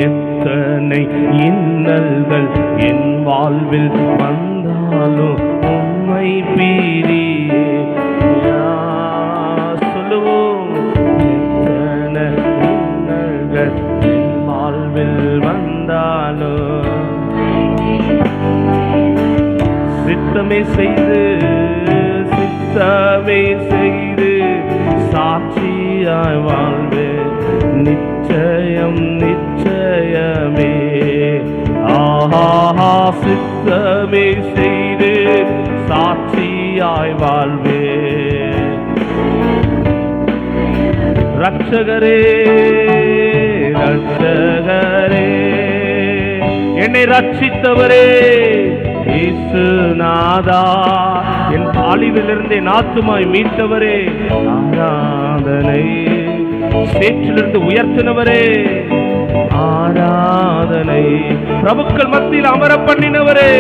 எத்தனை இன்னல்கள் என் வாழ்வில் வந்தாலும் உம்மை பிரியே சொல்லுவோம். எத்தனை இன்னல்கள் என் வாழ்வில் வந்தாலும் சித்தமே செய்து சாட்சியாய் வாழ்வே நிச்சயம் நிச்சயமே. ஆஹா சித்தமே செய்து சாட்சியாய் வாழ்வே. ரட்சகரே ரட்சகரே என்னை ரட்சித்தவரே இயேசுநாதா என் அழிவிலிருந்து என் ஆத்துமாய் மீட்டவரே ஆராதனை. சேற்றிலிருந்து உயர்த்தினவரே ஆராதனை. பிரபுக்கள் மத்தியில் அமர பண்ணினவரே